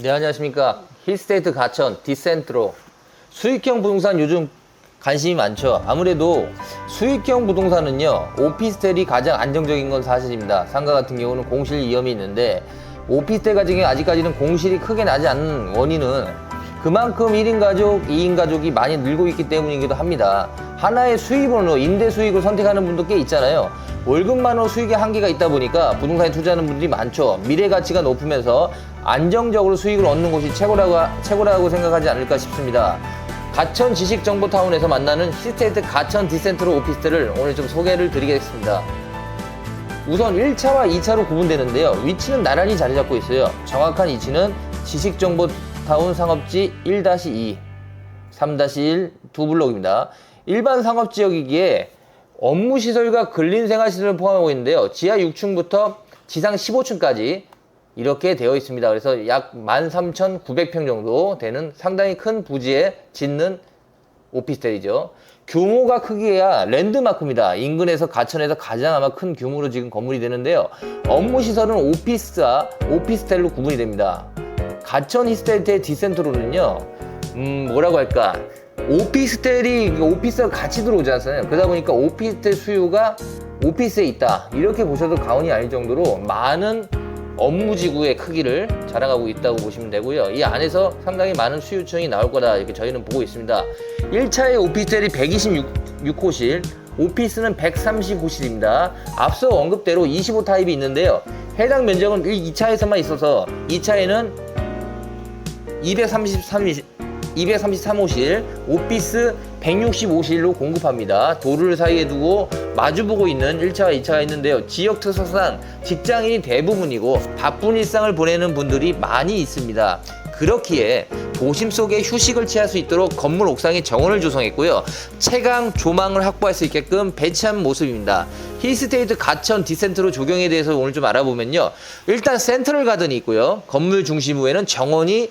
네, 안녕하십니까. 힐스테이트 가천 디센트로. 수익형 부동산 요즘 관심이 많죠. 아무래도 수익형 부동산은요, 오피스텔이 가장 안정적인 건 사실입니다. 상가 같은 경우는 공실 위험이 있는데, 오피스텔 같은 경우 아직까지는 공실이 크게 나지 않는 원인은 그만큼 1인 가족, 2인 가족이 많이 늘고 있기 때문이기도 합니다. 하나의 수입원으로 임대 수익을 선택하는 분도 꽤 있잖아요. 월급만으로 수익의 한계가 있다 보니까 부동산에 투자하는 분들이 많죠. 미래 가치가 높으면서 안정적으로 수익을 얻는 곳이 최고라고 생각하지 않을까 싶습니다. 가천 지식정보타운에서 만나는 힐스테이트 가천 디센트로 오피스텔을 오늘 좀 소개를 드리겠습니다. 우선 1차와 2차로 구분되는데요. 위치는 나란히 자리 잡고 있어요. 정확한 위치는 지식정보타운 상업지 1-2, 3-1 두 블록입니다. 일반 상업지역이기에 업무시설과 근린생활시설을 포함하고 있는데요. 지하 6층부터 지상 15층까지 이렇게 되어 있습니다. 그래서 약 13,900평 정도 되는 상당히 큰 부지에 짓는 오피스텔이죠. 규모가 크기야 랜드마크입니다. 인근에서 가천에서 가장 아마 큰 규모로 지금 건물이 되는데요. 업무시설은 오피스텔로 구분이 됩니다. 가천 힐스테이트의 디센트로는요, 뭐라고 할까, 오피스가 같이 들어오지 않잖아요. 그러다 보니까 오피스텔 수요가 오피스에 있다, 이렇게 보셔도 과언이 아닐 정도로 많은 업무지구의 크기를 자랑하고 있다고 보시면 되고요. 이 안에서 상당히 많은 수요층이 나올 거다, 이렇게 저희는 보고 있습니다. 1차의 오피스텔이 126호실, 오피스는 130호실입니다. 앞서 언급대로 25 타입이 있는데요. 해당 면적은 2차에서만 있어서 2차에는 233호실, 오피스 165실로 공급합니다. 도로를 사이에 두고 마주보고 있는 1차와 2차가 있는데요. 지역 특성상 직장인이 대부분이고 바쁜 일상을 보내는 분들이 많이 있습니다. 그렇기에 도심 속에 휴식을 취할 수 있도록 건물 옥상에 정원을 조성했고요. 채광, 조망을 확보할 수 있게끔 배치한 모습입니다. 힐스테이트 가천 디센트로 조경에 대해서 오늘 좀 알아보면요. 일단 센트럴 가든이 있고요. 건물 중심부에는 정원이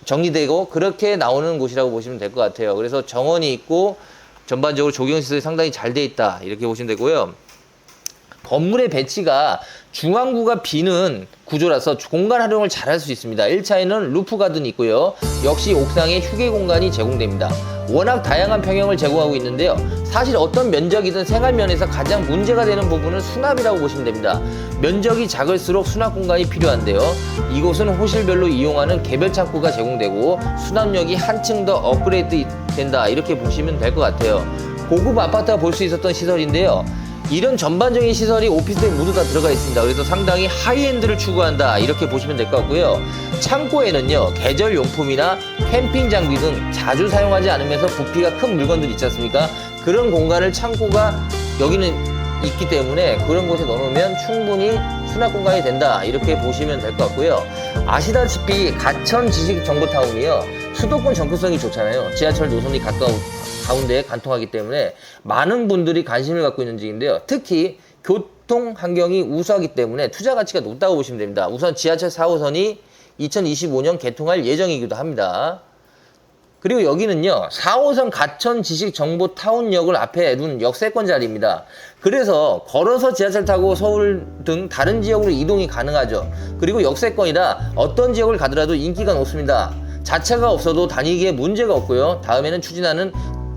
정리되고 그렇게 나오는 곳이라고 보시면 될 것 같아요. 그래서 정원이 있고 전반적으로 조경시설이 상당히 잘 돼 있다, 이렇게 보시면 되고요. 건물의 배치가 중앙부가 비는 구조라서 공간 활용을 잘 할 수 있습니다. 1차에는 루프 가든이 있고요. 역시 옥상에 휴게 공간이 제공됩니다. 워낙 다양한 평형을 제공하고 있는데요. 사실 어떤 면적이든 생활면에서 가장 문제가 되는 부분은 수납이라고 보시면 됩니다. 면적이 작을수록 수납 공간이 필요한데요. 이곳은 호실별로 이용하는 개별 창고가 제공되고 수납력이 한층 더 업그레이드 된다, 이렇게 보시면 될 것 같아요. 고급 아파트가 볼 수 있었던 시설인데요. 이런 전반적인 시설이 오피스텔에 모두 다 들어가 있습니다. 그래서 상당히 하이엔드를 추구한다, 이렇게 보시면 될 것 같고요. 창고에는요, 계절 용품이나 캠핑 장비 등 자주 사용하지 않으면서 부피가 큰 물건들 있지 않습니까? 그런 공간을 창고가 여기는 있기 때문에 그런 곳에 넣어놓으면 충분히 수납 공간이 된다, 이렇게 보시면 될 것 같고요. 아시다시피 가천 지식정보타운이요, 수도권 접근성이 좋잖아요. 지하철 노선이 가운데에 관통하기 때문에 많은 분들이 관심을 갖고 있는 지역인데요. 특히 교통 환경이 우수하기 때문에 투자 가치가 높다고 보시면 됩니다. 우선 지하철 4호선이 2025년 개통할 예정이기도 합니다. 그리고 여기는요, 4호선 가천 지식정보타운역을 앞에 둔 역세권 자리입니다. 그래서 걸어서 지하철 타고 서울 등 다른 지역으로 이동이 가능하죠. 그리고 역세권이라 어떤 지역을 가더라도 인기가 높습니다. 자차가 없어도 다니기에 문제가 없고요. 다음에는 추진하는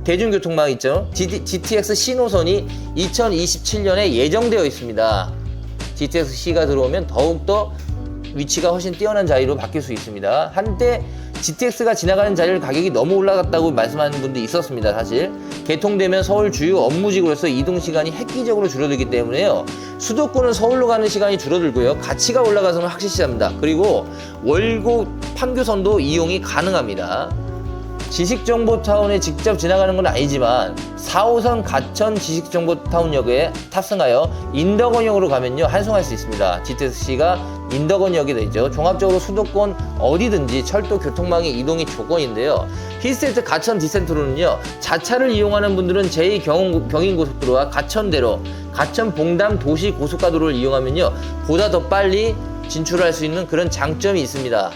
대중교통망 있죠. GTX 신호선이 2027년에 예정되어 있습니다. GTX-C가 들어오면 더욱더 위치가 훨씬 뛰어난 자리로 바뀔 수 있습니다. 한때 GTX가 지나가는 자리를 가격이 너무 올라갔다고 말씀하는 분도 있었습니다. 사실 개통되면 서울 주요 업무지구로서 이동시간이 획기적으로 줄어들기 때문에요. 수도권은 서울로 가는 시간이 줄어들고요. 가치가 올라가서 확실시합니다. 그리고 월곡 판교선도 이용이 가능합니다. 지식정보타운에 직접 지나가는 건 아니지만 4호선 가천 지식정보타운역에 탑승하여 인덕원역으로 가면요, 환승할 수 있습니다. GTX-C가 인덕원역이 되죠. 종합적으로 수도권 어디든지 철도 교통망의 이동이 조건인데요. 힐스테이트 가천 디센트로는요, 자차를 이용하는 분들은 제2경인고속도로와 가천대로, 가천 봉담 도시 고속가도로를 이용하면요, 보다 더 빨리 진출할 수 있는 그런 장점이 있습니다.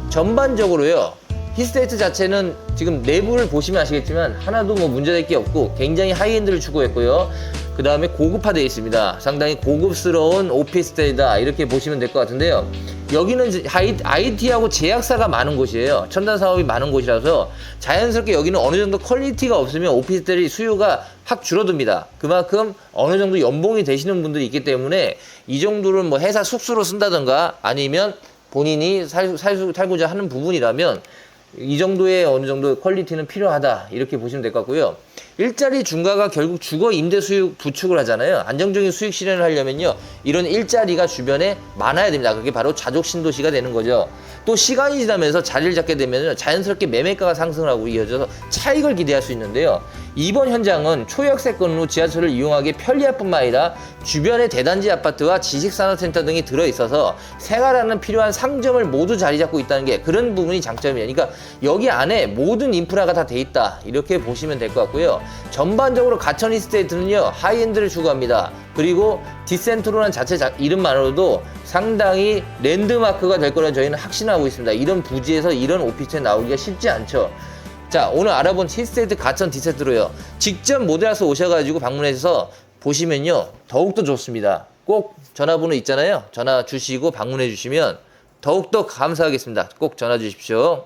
전반적으로요, 힐스테이트 자체는 지금 내부를 보시면 아시겠지만 하나도 뭐 문제될 게 없고 굉장히 하이엔드를 추구했고요. 그 다음에 고급화되어 있습니다. 상당히 고급스러운 오피스텔이다, 이렇게 보시면 될 것 같은데요. 여기는 IT하고 제약사가 많은 곳이에요. 첨단 사업이 많은 곳이라서 자연스럽게 여기는 어느 정도 퀄리티가 없으면 오피스텔이 수요가 확 줄어듭니다. 그만큼 어느 정도 연봉이 되시는 분들이 있기 때문에 이 정도를 뭐 회사 숙소로 쓴다든가 아니면 본인이 살고자 하는 부분이라면 이 정도의 어느 정도 퀄리티는 필요하다 이렇게 보시면 될 것 같고요. 일자리 중과가 결국 주거 임대 수익 부축을 하잖아요. 안정적인 수익 실현을 하려면요 이런 일자리가 주변에 많아야 됩니다. 그게 바로 자족 신도시가 되는 거죠. 또 시간이 지나면서 자리를 잡게 되면 자연스럽게 매매가가 상승을 하고 이어져서 차익을 기대할 수 있는데요. 이번 현장은 초역세권으로 지하철을 이용하기 편리할 뿐만 아니라 주변에 대단지 아파트와 지식산업센터 등이 들어있어서 생활하는 필요한 상점을 모두 자리 잡고 있다는 게 그런 부분이 장점이에요. 그러니까 여기 안에 모든 인프라가 다 돼 있다 이렇게 보시면 될 것 같고요. 전반적으로 가천 이스테이트는요 하이엔드를 추구합니다. 그리고 디센트로라는 자체 이름만으로도 상당히 랜드마크가 될 거라 저희는 확신하고 있습니다. 이런 부지에서 이런 오피스텔 나오기가 쉽지 않죠. 자, 오늘 알아본 힐스테이트 가천 디센트로요. 직접 모델하우스 오셔가지고 방문해서 보시면요 더욱더 좋습니다. 꼭 전화번호 있잖아요. 전화 주시고 방문해 주시면 더욱더 감사하겠습니다. 꼭 전화 주십시오.